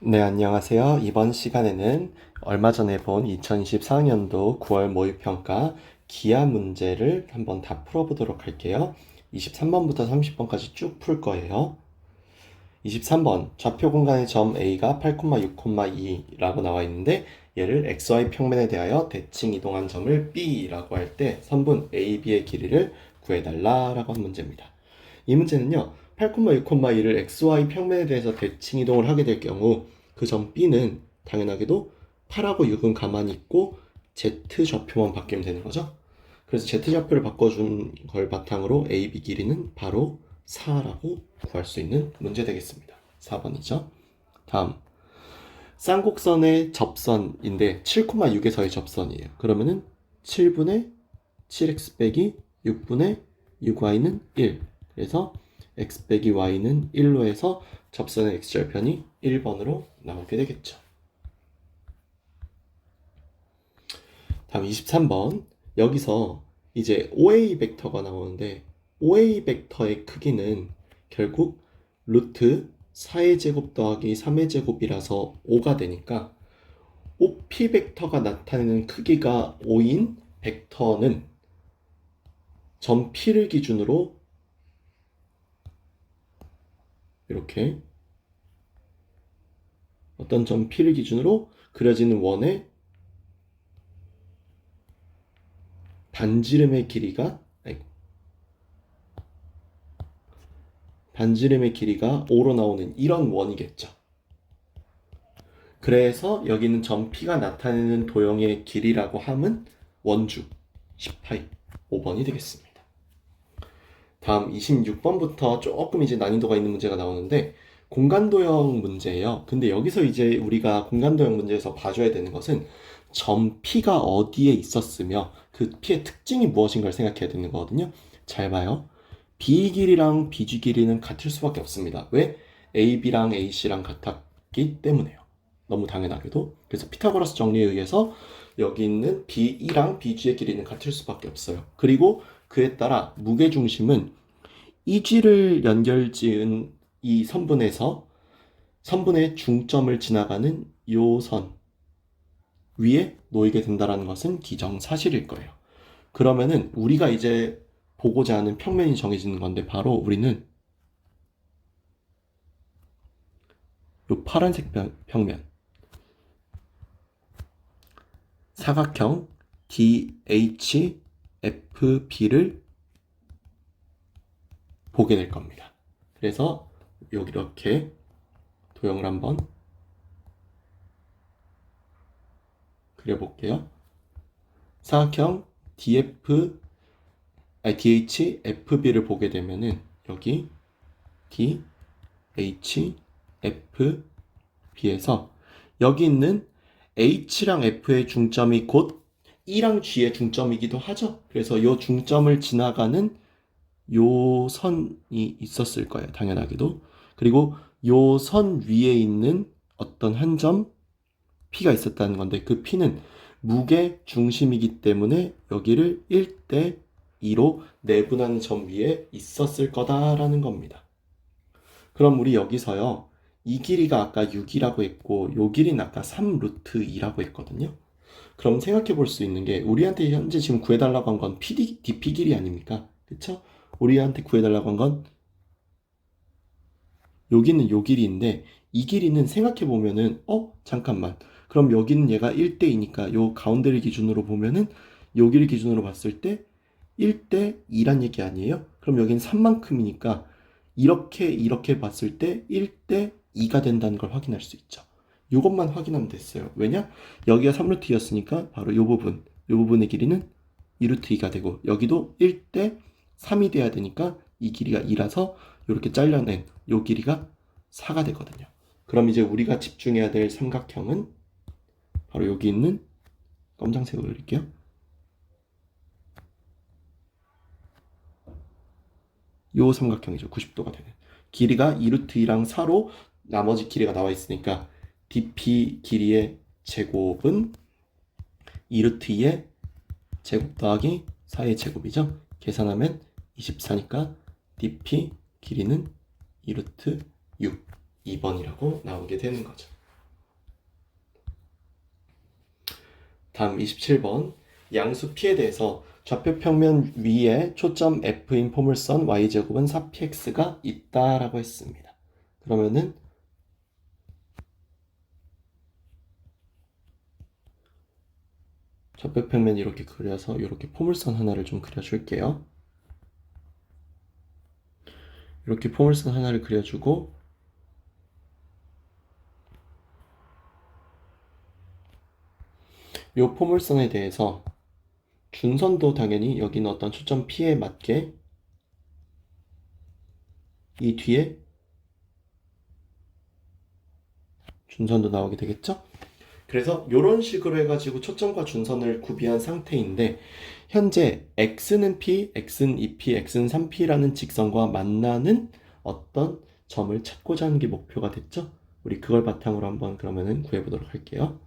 네, 안녕하세요. 이번 시간에는 얼마 전에 본 2024학년도 9월 모의평가 기하 문제를 한번 다 풀어보도록 할게요. 23번부터 30번까지 쭉 풀 거예요. 23번, 좌표 공간의 점 A가 8,6,2라고 나와 있는데 얘를 XY 평면에 대하여 대칭 이동한 점을 B라고 할 때 선분 AB의 길이를 구해달라라고 한 문제입니다. 이 문제는요, 8,6,2를 XY 평면에 대해서 대칭 이동을 하게 될 경우 그 점 B는 당연하게도 8하고 6은 가만히 있고 Z 좌표만 바뀌면 되는 거죠. 그래서 Z 좌표를 바꿔준 걸 바탕으로 AB 길이는 바로 4라고 구할 수 있는 문제 되겠습니다. 4번이죠. 다음, 쌍곡선의 접선인데 7,6에서의 접선이에요. 그러면은 7분의 7x 빼기 6분의 6y는 1. 그래서 x 빼기 y는 1로 해서 접선의 x절편이 1번으로 나오게 되겠죠. 다음 23번. 여기서 이제 OA 벡터가 나오는데 OA 벡터의 크기는 결국 루트 4의 제곱 더하기 3의 제곱이라서 5가 되니까 OP 벡터가 나타내는 크기가 5인 벡터는 점 P를 기준으로 이렇게 어떤 점 P를 기준으로 그려지는 원의 반지름의 길이가 5로 나오는 이런 원이겠죠. 그래서 여기는 점 P가 나타내는 도형의 길이라고 함은 원주 10파이 5번이 되겠습니다. 다음 26번부터 조금 이제 난이도가 있는 문제가 나오는데 공간도형 문제예요. 근데 여기서 이제 우리가 공간도형 문제에서 봐줘야 되는 것은 점 P가 어디에 있었으며 그 P의 특징이 무엇인가를 생각해야 되는 거거든요. 잘 봐요. B 길이랑 BG 길이는 같을 수밖에 없습니다. 왜? AB랑 AC랑 같았기 때문에요. 너무 당연하게도. 그래서 피타고라스 정리에 의해서 여기 있는 BE랑 BG의 길이는 같을 수밖에 없어요. 그리고 그에 따라 무게중심은 이지를 연결지은 이 선분에서 선분의 중점을 지나가는 요 선 위에 놓이게 된다는 것은 기정사실일 거예요. 그러면은 우리가 이제 보고자 하는 평면이 정해지는 건데 바로 우리는 요 파란색 평면 사각형 DHFB를 보게 될 겁니다. 그래서 여기 이렇게 도형을 한번 그려볼게요. 사각형 DHFB를 보게 되면은 여기 DHFB에서 여기 있는 H랑 F의 중점이 곧 E랑 G의 중점이기도 하죠. 그래서 이 중점을 지나가는 요 선이 있었을 거예요. 당연하게도. 그리고 요 선 위에 있는 어떤 한 점 P가 있었다는 건데 그 P는 무게 중심이기 때문에 여기를 1대 2로 내분하는 점 위에 있었을 거다라는 겁니다. 그럼 우리 여기서요. 이 길이가 아까 6이라고 했고 요 길이는 아까 3 루트 2라고 했거든요. 그럼 생각해 볼 수 있는 게 우리한테 현재 지금 구해달라고 한 건 DP 길이 아닙니까? 그쵸? 우리한테 구해달라고 한 건 여기는 요 길이인데 이 길이는 생각해 보면은 잠깐만. 그럼 여기는 얘가 1대2니까 요 가운데를 기준으로 보면은 여기를 기준으로 봤을 때 1대2란 얘기 아니에요? 그럼 여기는 3만큼이니까 이렇게 봤을 때 1대2가 된다는 걸 확인할 수 있죠. 이것만 확인하면 됐어요. 왜냐? 여기가 3루트 2였으니까 바로 이 부분의 길이는 2루트 2가 되고 여기도 1대 3이 돼야 되니까 이 길이가 2라서 이렇게 잘려낸 이 길이가 4가 되거든요. 그럼 이제 우리가 집중해야 될 삼각형은 바로 여기 있는 검정색으로 그릴게요. 요 삼각형이죠. 90도가 되는. 길이가 2루트 2랑 4로 나머지 길이가 나와 있으니까 DP 길이의 제곱은 2루트 2의 제곱 더하기 4의 제곱이죠. 계산하면 24니까 DP 길이는 2루트 6, 2번이라고 나오게 되는 거죠. 다음 27번. 양수 P에 대해서 좌표 평면 위에 초점 F인 포물선 Y제곱은 4PX가 있다라고 했습니다. 그러면은 좌표 평면 이렇게 그려서 이렇게 포물선 하나를 좀 그려줄게요. 이렇게 포물선 하나를 그려주고 이 포물선에 대해서 준선도 당연히 여기는 어떤 초점 P에 맞게 이 뒤에 준선도 나오게 되겠죠? 그래서 이런 식으로 해가지고 초점과 준선을 구비한 상태인데 현재 x는 p, x는 2p, x는 3p라는 직선과 만나는 어떤 점을 찾고자 하는 게 목표가 됐죠? 우리 그걸 바탕으로 한번 그러면은 구해보도록 할게요.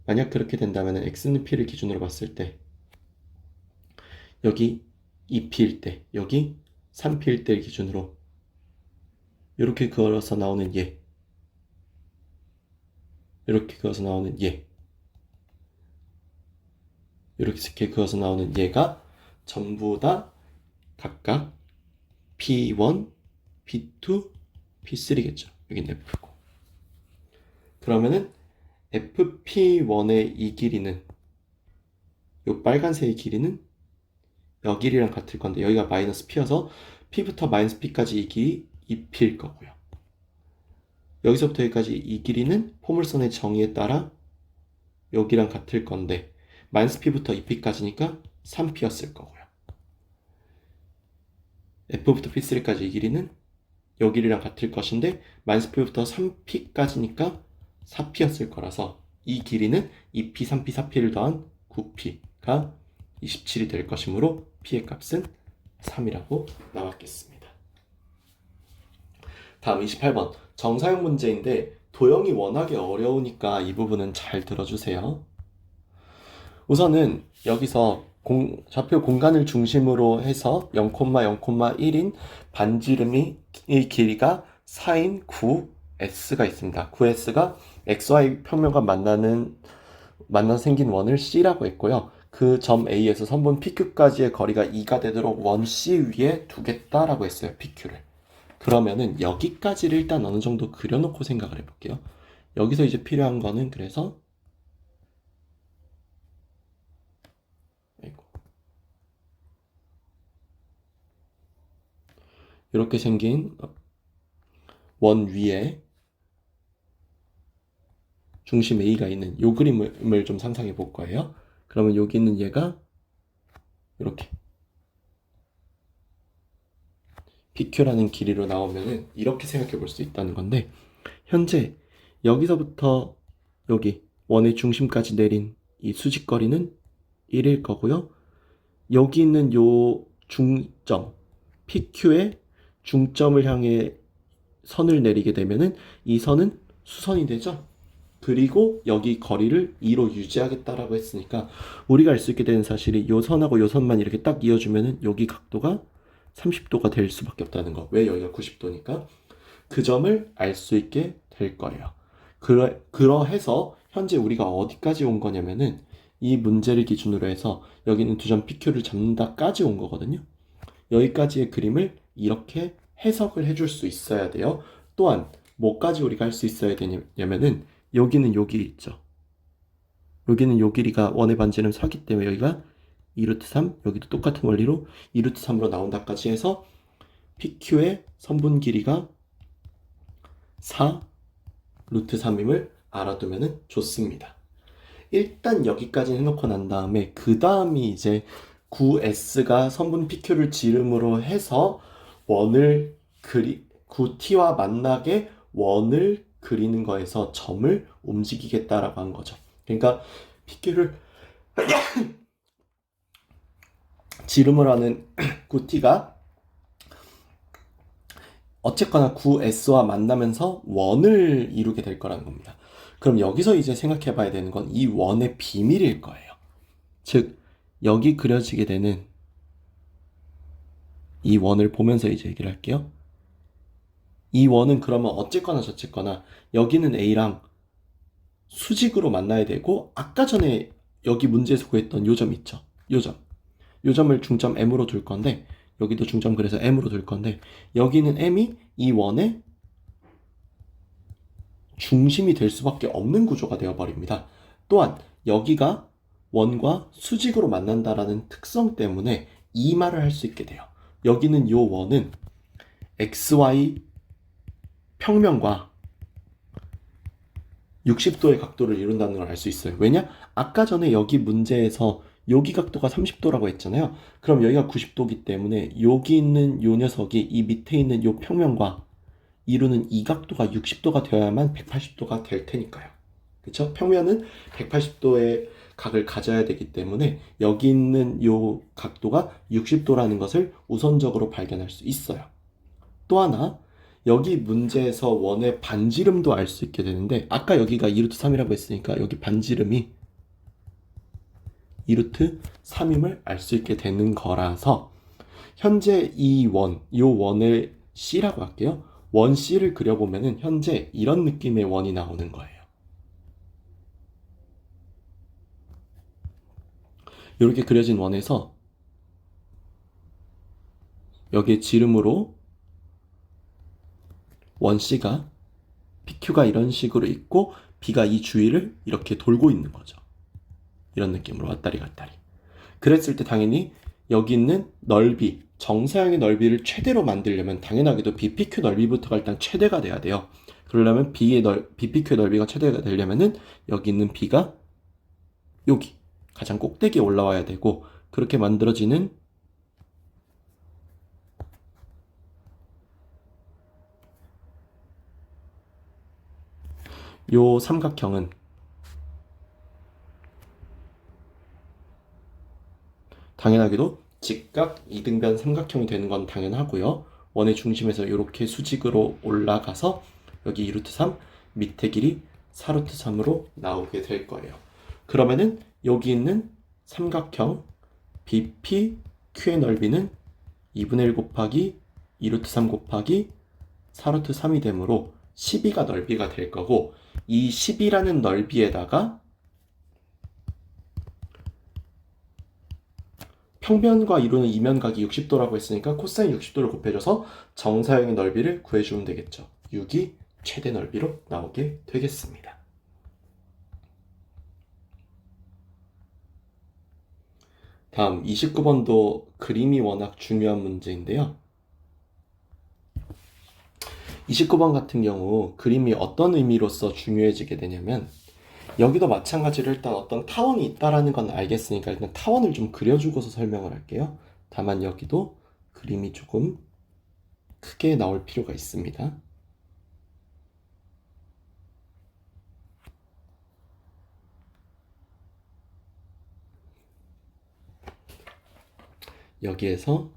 만약 그렇게 된다면 x는 p를 기준으로 봤을 때 여기 2p일 때, 여기 3p일 때를 기준으로 이렇게 그어서 나오는 얘, 이렇게 그어서 나오는 얘, 이렇게 그어서 나오는 얘가 전부 다 각각 P1, P2, P3겠죠. 여기는 F고. 그러면은 FP1의 이 길이는 이 빨간색의 길이는 여 길이랑 같을 건데 여기가 마이너스 P여서 P부터 마이너스 P까지 이 길이 2P일 거고요. 여기서부터 여기까지 이 길이는 포물선의 정의에 따라 여기랑 같을 건데 마이너스 P부터 2P까지니까 3P였을 거고요. F부터 P3까지 이 길이는 여 길이랑 같을 것인데 마이너스 P부터 3P까지니까 4P였을 거라서 이 길이는 2P, 3P, 4P를 더한 9P가 27이 될 것이므로 P의 값은 3이라고 나왔겠습니다. 다음 28번. 정사형 문제인데 도형이 워낙에 어려우니까 이 부분은 잘 들어주세요. 우선은 여기서 좌표 공간을 중심으로 해서 0,0,1인 반지름이 이 길이가 4인 9S가 있습니다. 9S가 XY 평면과 만나서 생긴 원을 C라고 했고요. 그 점 A에서 선분 PQ까지의 거리가 2가 되도록 원 C 위에 두겠다라고 했어요. PQ를. 그러면은 여기까지를 일단 어느 정도 그려놓고 생각을 해볼게요. 여기서 이제 필요한 거는 그래서 이렇게 생긴 원 위에 중심 A가 있는 요 그림을 좀 상상해 볼 거예요. 그러면 여기 있는 얘가 이렇게 PQ라는 길이로 나오면은 이렇게 생각해 볼 수 있다는 건데 현재 여기서부터 여기 원의 중심까지 내린 이 수직거리는 1일 거고요. 여기 있는 요 중점 PQ의 중점을 향해 선을 내리게 되면은 이 선은 수선이 되죠. 그리고 여기 거리를 2로 유지하겠다라고 했으니까 우리가 알 수 있게 되는 사실이 요 선하고 요 선만 이렇게 딱 이어주면은 여기 각도가 30도가 될 수밖에 없다는 거. 왜 여기가 90도니까? 그 점을 알 수 있게 될 거예요. 그러해서 현재 우리가 어디까지 온 거냐면은 이 문제를 기준으로 해서 여기는 두 점 PQ를 잡는다까지 온 거거든요. 여기까지의 그림을 이렇게 해석을 해줄 수 있어야 돼요. 또한 뭐까지 우리가 할 수 있어야 되냐면은 여기는 여기 있죠. 여기는 요 길이가 원의 반지름 4기 때문에 여기가 2루트 3, 여기도 똑같은 원리로 2루트 3으로 나온다까지 해서 PQ의 선분 길이가 4 루트 3임을 알아두면 좋습니다. 일단 여기까지 해놓고 난 다음에 그 다음이 이제 9S가 선분 PQ를 지름으로 해서 원을 9T와 만나게 원을 그리는 거에서 점을 움직이겠다라고 한 거죠. 그러니까 PQ를 지름을 하는 9T가 어쨌거나 9S와 만나면서 원을 이루게 될 거라는 겁니다. 그럼 여기서 이제 생각해 봐야 되는 건 이 원의 비밀일 거예요. 즉, 여기 그려지게 되는 이 원을 보면서 이제 얘기를 할게요. 이 원은 그러면 어쨌거나 저쨌거나 여기는 A랑 수직으로 만나야 되고, 아까 전에 여기 문제에서 구했던 요 점 있죠? 요 점. 요 점을 중점 M으로 둘 건데, 여기도 중점 그래서 M으로 둘 건데, 여기는 M이 이 원의 중심이 될 수밖에 없는 구조가 되어버립니다. 또한 여기가 원과 수직으로 만난다라는 특성 때문에 이 말을 할 수 있게 돼요. 여기는 요 원은 XY 평면과 60도의 각도를 이룬다는 걸 알 수 있어요. 왜냐? 아까 전에 여기 문제에서 여기 각도가 30도라고 했잖아요. 그럼 여기가 90도기 때문에 여기 있는 요 녀석이 이 밑에 있는 요 평면과 이루는 이 각도가 60도가 되어야만 180도가 될 테니까요. 그쵸? 평면은 180도의 각을 가져야 되기 때문에 여기 있는 요 각도가 60도라는 것을 우선적으로 발견할 수 있어요. 또 하나, 여기 문제에서 원의 반지름도 알 수 있게 되는데, 아까 여기가 2루트 3이라고 했으니까 여기 반지름이 2루트 3임을 알 수 있게 되는 거라서, 현재 이 원, 요 원을 C라고 할게요. 원 C를 그려보면은 현재 이런 느낌의 원이 나오는 거예요. 이렇게 그려진 원에서 여기에 지름으로 원 C가 PQ가 이런 식으로 있고 B가 이 주위를 이렇게 돌고 있는 거죠. 이런 느낌으로 왔다리 갔다리. 그랬을 때 당연히 여기 있는 넓이, 정사형의 넓이를 최대로 만들려면 당연하게도 BPQ 넓이부터가 일단 최대가 돼야 돼요. 그러려면 BPQ의 넓이가 최대가 되려면은 여기 있는 B가 여기 가장 꼭대기에 올라와야 되고, 그렇게 만들어지는 요 삼각형은 당연하게도 직각 이등변 삼각형이 되는 건 당연하고요. 원의 중심에서 이렇게 수직으로 올라가서 여기 2루트 3, 밑에 길이 4루트 3으로 나오게 될 거예요. 그러면은 여기 있는 삼각형 BPQ의 넓이는 2분의 1 곱하기 2루트 3 곱하기 4루트 3이 되므로 12가 넓이가 될 거고, 이 10이라는 넓이에다가 평면과 이루는 이면각이 60도라고 했으니까 코사인 60도를 곱해줘서 정사형의 넓이를 구해주면 되겠죠. 6이 최대 넓이로 나오게 되겠습니다. 다음 29번도 그림이 워낙 중요한 문제인데요. 29번 같은 경우 그림이 어떤 의미로서 중요해지게 되냐면, 여기도 마찬가지로 일단 어떤 타원이 있다라는 건 알겠으니까 일단 타원을 좀 그려주고서 설명을 할게요. 다만 여기도 그림이 조금 크게 나올 필요가 있습니다. 여기에서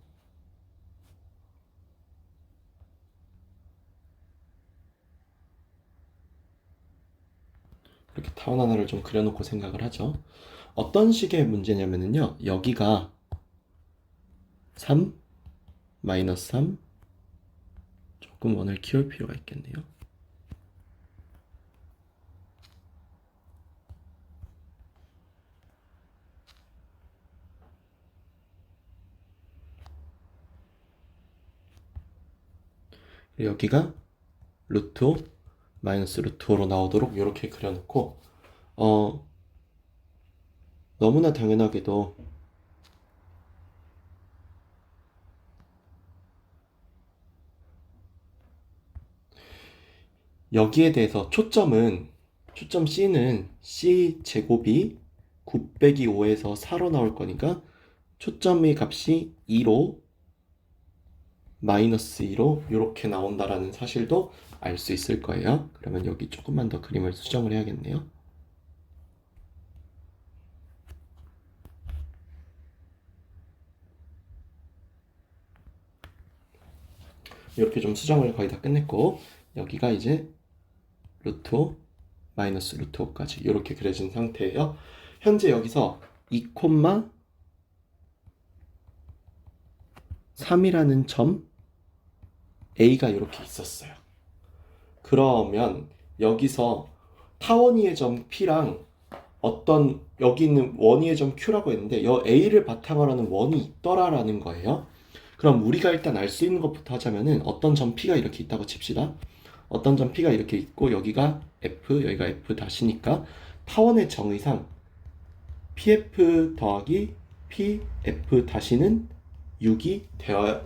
이렇게 타원 하나를 좀 그려놓고 생각을 하죠. 어떤 식의 문제냐면요, 여기가 3, 마이너스 3, 조금 원을 키울 필요가 있겠네요. 여기가 루트 5, 마이너스 루트 5로 나오도록 이렇게 그려놓고, 너무나 당연하게도 여기에 대해서 초점 C는 C 제곱이 9 빼기 5에서 4로 나올 거니까 초점의 값이 2로 마이너스 2로 이렇게 나온다라는 사실도 알 수 있을 거예요. 그러면 여기 조금만 더 그림을 수정을 해야겠네요. 이렇게 좀 수정을 거의 다 끝냈고, 여기가 이제 루트 5 마이너스 루트 5까지 이렇게 그려진 상태예요. 현재 여기서 2, 3이라는 점 A가 이렇게 있었어요. 그러면 여기서 타원이의 점 P랑 어떤 여기 있는 원위의 점 Q라고 했는데 여 A를 바탕으로 하는 원이 있더라라는 거예요. 그럼 우리가 일단 알 수 있는 것부터 하자면은 어떤 점 P가 이렇게 있다고 칩시다. 어떤 점 P가 이렇게 있고 여기가 F, 여기가 F 다시니까 타원의 정의상 PF 더하기 PF 다시는 6이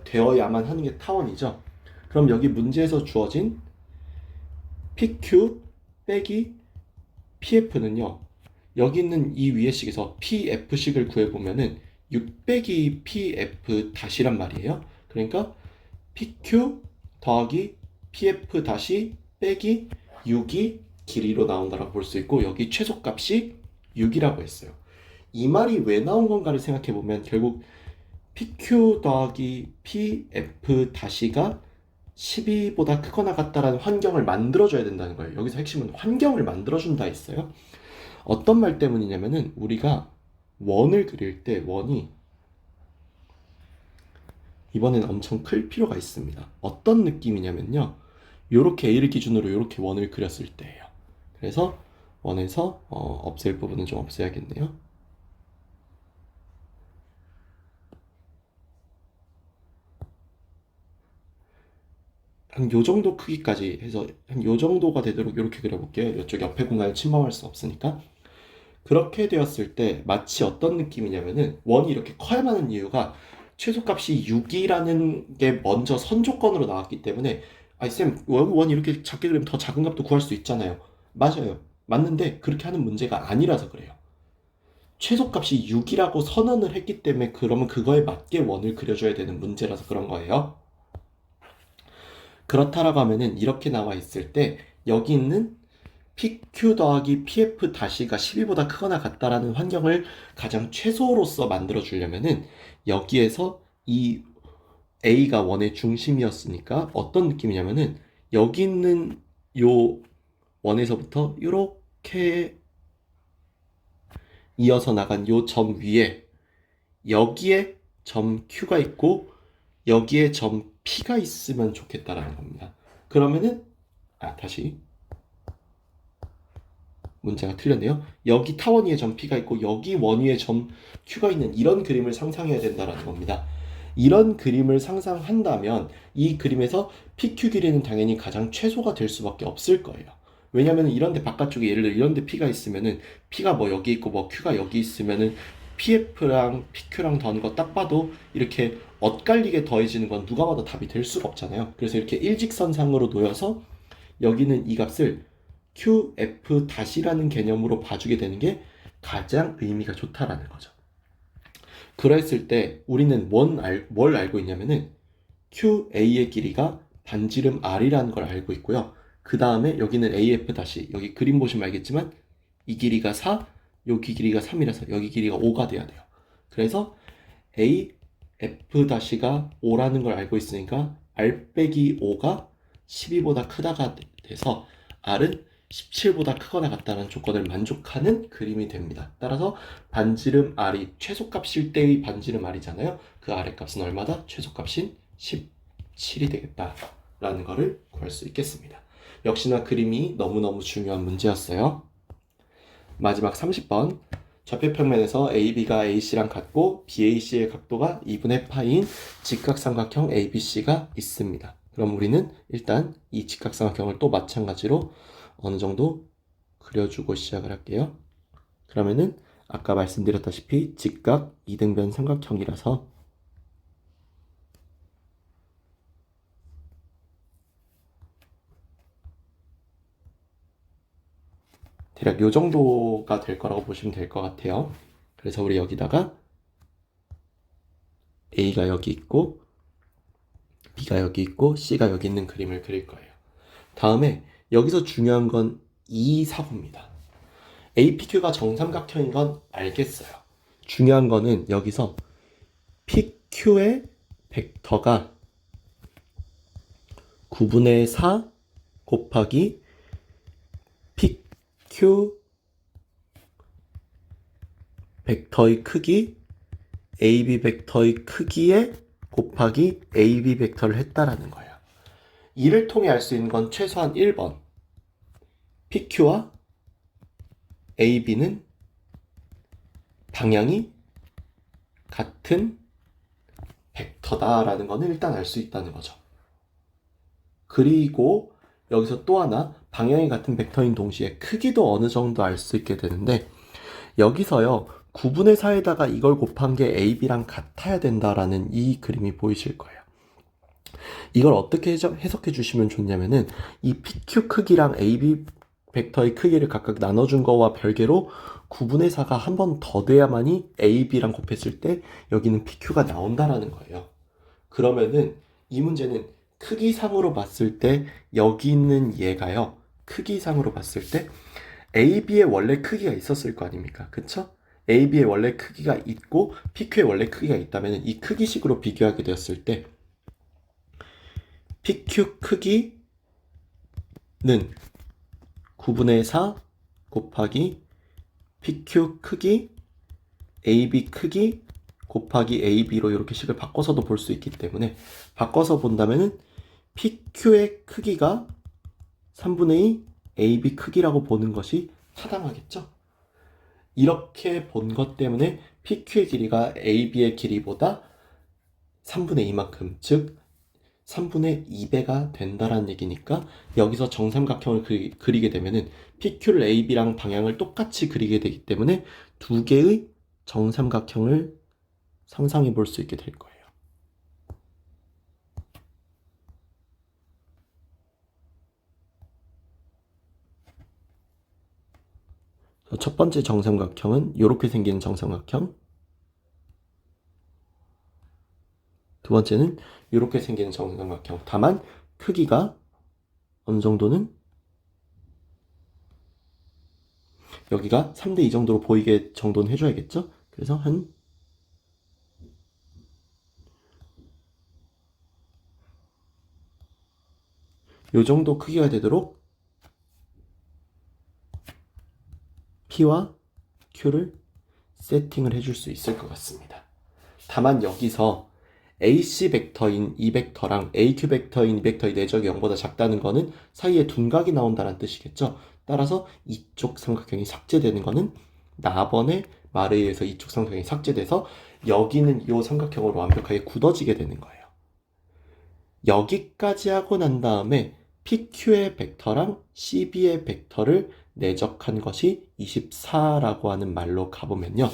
되어야만 하는 게 타원이죠. 그럼 여기 문제에서 주어진 PQ 빼기 PF는요. 여기 있는 이 위의 식에서 PF식을 구해보면은 6 빼기 PF 다시란 말이에요. 그러니까 PQ 더하기 PF 다시 빼기 6이 길이로 나온다라고 볼 수 있고 여기 최소값이 6이라고 했어요. 이 말이 왜 나온 건가를 생각해보면 결국 PQ 더하기 PF 다시가 12보다 크거나 같다라는 환경을 만들어줘야 된다는 거예요. 여기서 핵심은 환경을 만들어준다 했어요. 어떤 말 때문이냐면은 우리가 원을 그릴 때 원이 이번엔 엄청 클 필요가 있습니다. 어떤 느낌이냐면요. 요렇게 A를 기준으로 요렇게 원을 그렸을 때예요. 그래서 원에서 없앨 부분은 좀 없애야겠네요. 한 요 정도 크기까지 해서 한 요 정도가 되도록 이렇게 그려볼게요. 이쪽 옆에 공간을 침범할 수 없으니까. 그렇게 되었을 때 마치 어떤 느낌이냐면은 원이 이렇게 커야만 하는 이유가 최소값이 6이라는 게 먼저 선조건으로 나왔기 때문에 아이 쌤 원이 이렇게 작게 그리면 더 작은 값도 구할 수 있잖아요. 맞아요. 맞는데 그렇게 하는 문제가 아니라서 그래요. 최소값이 6이라고 선언을 했기 때문에 그러면 그거에 맞게 원을 그려줘야 되는 문제라서 그런 거예요. 그렇다라고 하면은 이렇게 나와 있을 때 여기 있는 PQ 더하기 PF 다시가 12보다 크거나 같다라는 환경을 가장 최소로서 만들어 주려면은 여기에서 이 A가 원의 중심이었으니까 어떤 느낌이냐면은 여기 있는 요 원에서부터 이렇게 이어서 나간 요 점 위에 여기에 점 Q가 있고 여기에 점 P가 있으면 좋겠다라는 겁니다. 그러면은 다시 문제가 틀렸네요. 여기 타원 위에 점 P가 있고 여기 원 위에 점 Q가 있는 이런 그림을 상상해야 된다라는 겁니다. 이런 그림을 상상한다면 이 그림에서 PQ 길이는 당연히 가장 최소가 될 수밖에 없을 거예요. 왜냐면 이런 데 바깥쪽에 예를 들어 이런 데 P가 있으면은 P가 뭐 여기 있고 뭐 Q가 여기 있으면은 PF랑 PQ랑 더하는 거 딱 봐도 이렇게 엇갈리게 더해지는 건 누가 봐도 답이 될 수가 없잖아요. 그래서 이렇게 일직선상으로 놓여서 여기는 이 값을 QF 다시라는 개념으로 봐주게 되는 게 가장 의미가 좋다라는 거죠. 그랬을 때 우리는 뭘 알고 있냐면은 QA의 길이가 반지름 R이라는 걸 알고 있고요. 그 다음에 여기는 AF 다시 여기 그림 보시면 알겠지만 이 길이가 4, 여기 길이가 3이라서 여기 길이가 5가 돼야 돼요. 그래서 AF 다시가 5라는 걸 알고 있으니까 R 빼기 5가 12보다 크다가 돼서 R은 17보다 크거나 같다는 조건을 만족하는 그림이 됩니다. 따라서 반지름 R이 최소값일 때의 반지름 R이잖아요. 그 R의 값은 얼마다? 최소값인 17이 되겠다라는 것을 구할 수 있겠습니다. 역시나 그림이 너무너무 중요한 문제였어요. 마지막 30번. 좌표평면에서 AB가 AC랑 같고 BAC의 각도가 2분의 파인 직각삼각형 ABC가 있습니다. 그럼 우리는 일단 이 직각삼각형을 또 마찬가지로 어느 정도 그려주고 시작을 할게요. 그러면은 아까 말씀드렸다시피 직각 이등변 삼각형이라서 대략 요 정도가 될 거라고 보시면 될 것 같아요. 그래서 우리 여기다가 A가 여기 있고 B가 여기 있고 C가 여기 있는 그림을 그릴 거예요. 다음에 여기서 중요한 건 이 사고입니다. APQ가 정삼각형인 건 알겠어요. 중요한 거는 여기서 PQ의 벡터가 9분의 4 곱하기 PQ 벡터의 크기 AB 벡터의 크기에 곱하기 AB 벡터를 했다라는 거예요. 이를 통해 알 수 있는 건 최소한 1번 PQ와 AB는 방향이 같은 벡터다라는 거는 일단 알 수 있다는 거죠. 그리고 여기서 또 하나 방향이 같은 벡터인 동시에 크기도 어느 정도 알 수 있게 되는데 여기서요 9분의 4에다가 이걸 곱한 게 AB랑 같아야 된다라는 이 그림이 보이실 거예요. 이걸 어떻게 해석해 주시면 좋냐면은 이 PQ 크기랑 AB 벡터의 크기를 각각 나눠준 거와 별개로 9분의 4가 한 번 더 돼야만이 AB랑 곱했을 때 여기는 PQ가 나온다라는 거예요. 그러면은 이 문제는 크기상으로 봤을 때 여기 있는 얘가요. 크기상으로 봤을 때 AB의 원래 크기가 있었을 거 아닙니까? 그쵸? AB의 원래 크기가 있고 PQ의 원래 크기가 있다면 이 크기식으로 비교하게 되었을 때 PQ 크기는 9분의 4 곱하기 PQ 크기 AB 크기 곱하기 AB로 이렇게 식을 바꿔서도 볼 수 있기 때문에 바꿔서 본다면은 PQ의 크기가 3분의 2 AB 크기라고 보는 것이 타당하겠죠? 이렇게 본 것 때문에 PQ의 길이가 AB의 길이보다 3분의 2만큼, 즉 3분의 2배가 된다라는 얘기니까 여기서 정삼각형을 그리게 되면은 PQ를 AB랑 방향을 똑같이 그리게 되기 때문에 두 개의 정삼각형을 상상해 볼 수 있게 될 거예요. 첫 번째 정삼각형은 이렇게 생긴 정삼각형, 두 번째는 이렇게 생기는 정삼각형. 다만 크기가 어느 정도는 여기가 3대 2 정도로 보이게 정도는 해줘야겠죠? 그래서 한 요 정도 크기가 되도록 P와 Q를 세팅을 해줄 수 있을 것 같습니다. 다만 여기서 AC 벡터인 이 벡터랑 AQ 벡터인 이 벡터의 내적이 0보다 작다는 거는 사이에 둔각이 나온다는 뜻이겠죠. 따라서 이쪽 삼각형이 삭제되는 거는 나번의 말에 의해서 이쪽 삼각형이 삭제돼서 여기는 이 삼각형으로 완벽하게 굳어지게 되는 거예요. 여기까지 하고 난 다음에 PQ의 벡터랑 CB의 벡터를 내적한 것이 24라고 하는 말로 가보면요.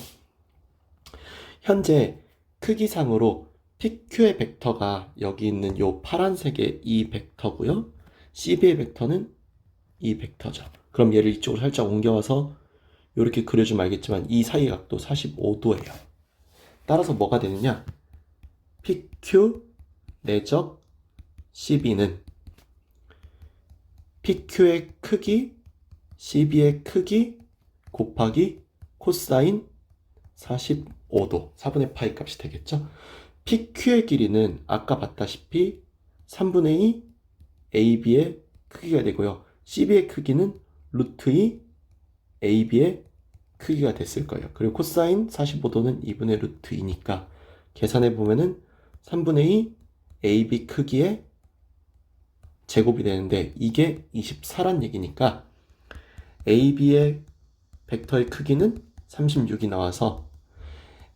현재 크기상으로 PQ의 벡터가 여기 있는 요 파란색의 이 벡터고요. CB의 벡터는 이 벡터죠. 그럼 얘를 이쪽으로 살짝 옮겨와서 이렇게 그려주면 알겠지만 이 사이 각도 45도예요. 따라서 뭐가 되느냐? PQ 내적 CB는 PQ의 크기, CB의 크기 곱하기 코사인 45도, 4분의 파이 값이 되겠죠? PQ의 길이는 아까 봤다시피 3분의 2 AB의 크기가 되고요. CB의 크기는 루트 2 AB의 크기가 됐을 거예요. 그리고 코사인 45도는 2분의 루트 2니까 계산해 보면은 3분의 2 AB 크기의 제곱이 되는데 이게 24란 얘기니까 AB의 벡터의 크기는 36이 나와서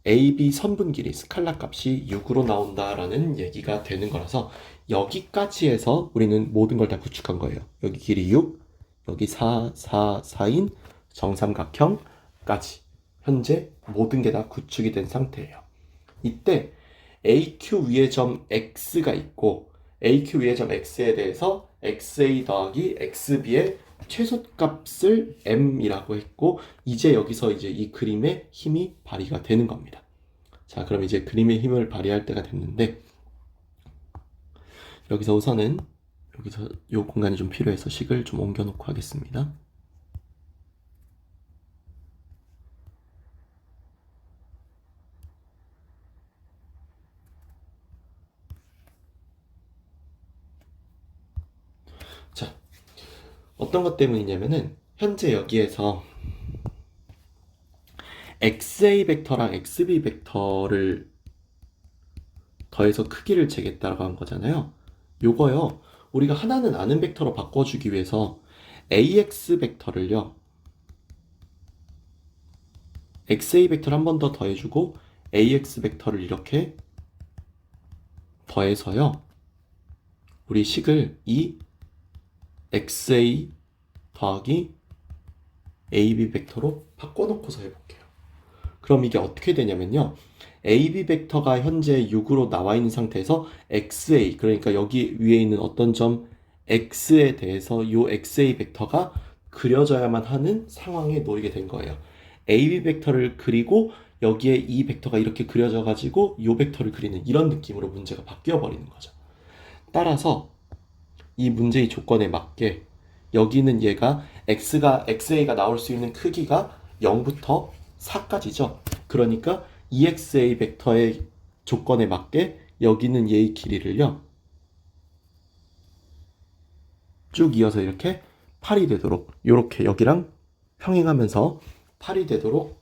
AB 선분 길이 스칼라 값이 6으로 나온다라는 얘기가 되는 거라서 여기까지 해서 우리는 모든 걸 다 구축한 거예요. 여기 길이 6, 여기 4, 4, 4인 정삼각형까지 현재 모든 게 다 구축이 된 상태예요. 이때 AQ 위의 점 X가 있고 AQ 위의 점 X에 대해서 XA 더하기 XB의 최소값을 M이라고 했고 이제 여기서 이제 이 그림의 힘이 발휘가 되는 겁니다. 자, 그럼 이제 그림의 힘을 발휘할 때가 됐는데 여기서 우선은 여기서 이 공간이 좀 필요해서 식을 좀 옮겨 놓고 하겠습니다. 자, 어떤 것 때문이냐면은 현재 여기에서 XA 벡터랑 XB 벡터를 더해서 크기를 재겠다고 한 거잖아요. 요거요. 우리가 하나는 아는 벡터로 바꿔주기 위해서 AX 벡터를요. XA 벡터를 한 번 더 더해주고 AX 벡터를 이렇게 더해서요. 우리 식을 이 XA 더하기 AB 벡터로 바꿔놓고서 해볼게요. 그럼 이게 어떻게 되냐면요. AB 벡터가 현재 6으로 나와 있는 상태에서 XA, 그러니까 여기 위에 있는 어떤 점 X에 대해서 이 XA 벡터가 그려져야만 하는 상황에 놓이게 된 거예요. AB 벡터를 그리고 여기에 이 벡터가 이렇게 그려져 가지고 이 벡터를 그리는 이런 느낌으로 문제가 바뀌어 버리는 거죠. 따라서 이 문제의 조건에 맞게 여기는 얘가 XA가 나올 수 있는 크기가 0부터 4까지죠. 그러니까 EXA 벡터의 조건에 맞게 여기는 얘의 길이를요. 쭉 이어서 이렇게 8이 되도록 이렇게 여기랑 평행하면서 8이 되도록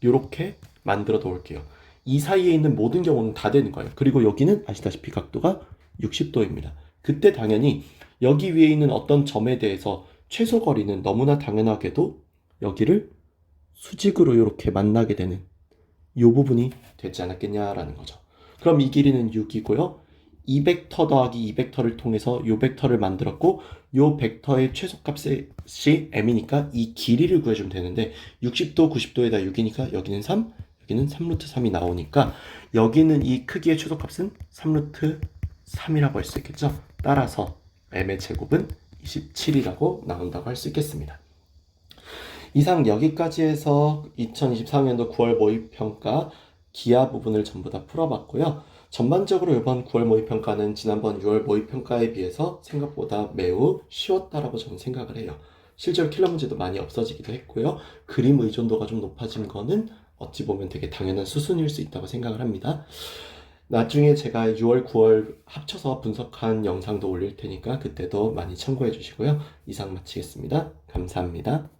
이렇게 만들어 놓을게요. 이 사이에 있는 모든 경우는 다 되는 거예요. 그리고 여기는 아시다시피 각도가 60도입니다. 그때 당연히 여기 위에 있는 어떤 점에 대해서 최소 거리는 너무나 당연하게도 여기를 수직으로 이렇게 만나게 되는 이 부분이 되지 않았겠냐라는 거죠. 그럼 이 길이는 6이고요. 이 벡터 더하기 이 벡터를 통해서 이 벡터를 만들었고 이 벡터의 최소값이 m이니까 이 길이를 구해주면 되는데 60도, 90도에다 6이니까 여기는 3, 여기는 3루트 3이 나오니까 여기는 이 크기의 최소값은 3루트 3이라고 할 수 있겠죠. 따라서 m의 제곱은 27이라고 나온다고 할 수 있겠습니다. 이상 여기까지 해서 2024년도 9월 모의평가 기하 부분을 전부 다 풀어봤고요. 전반적으로 이번 9월 모의평가는 지난번 6월 모의평가에 비해서 생각보다 매우 쉬웠다라고 저는 생각을 해요. 실제로 킬러 문제도 많이 없어지기도 했고요. 그림 의존도가 좀 높아진 거는 어찌 보면 되게 당연한 수순일 수 있다고 생각을 합니다. 나중에 제가 6월, 9월 합쳐서 분석한 영상도 올릴 테니까 그때도 많이 참고해 주시고요. 이상 마치겠습니다. 감사합니다.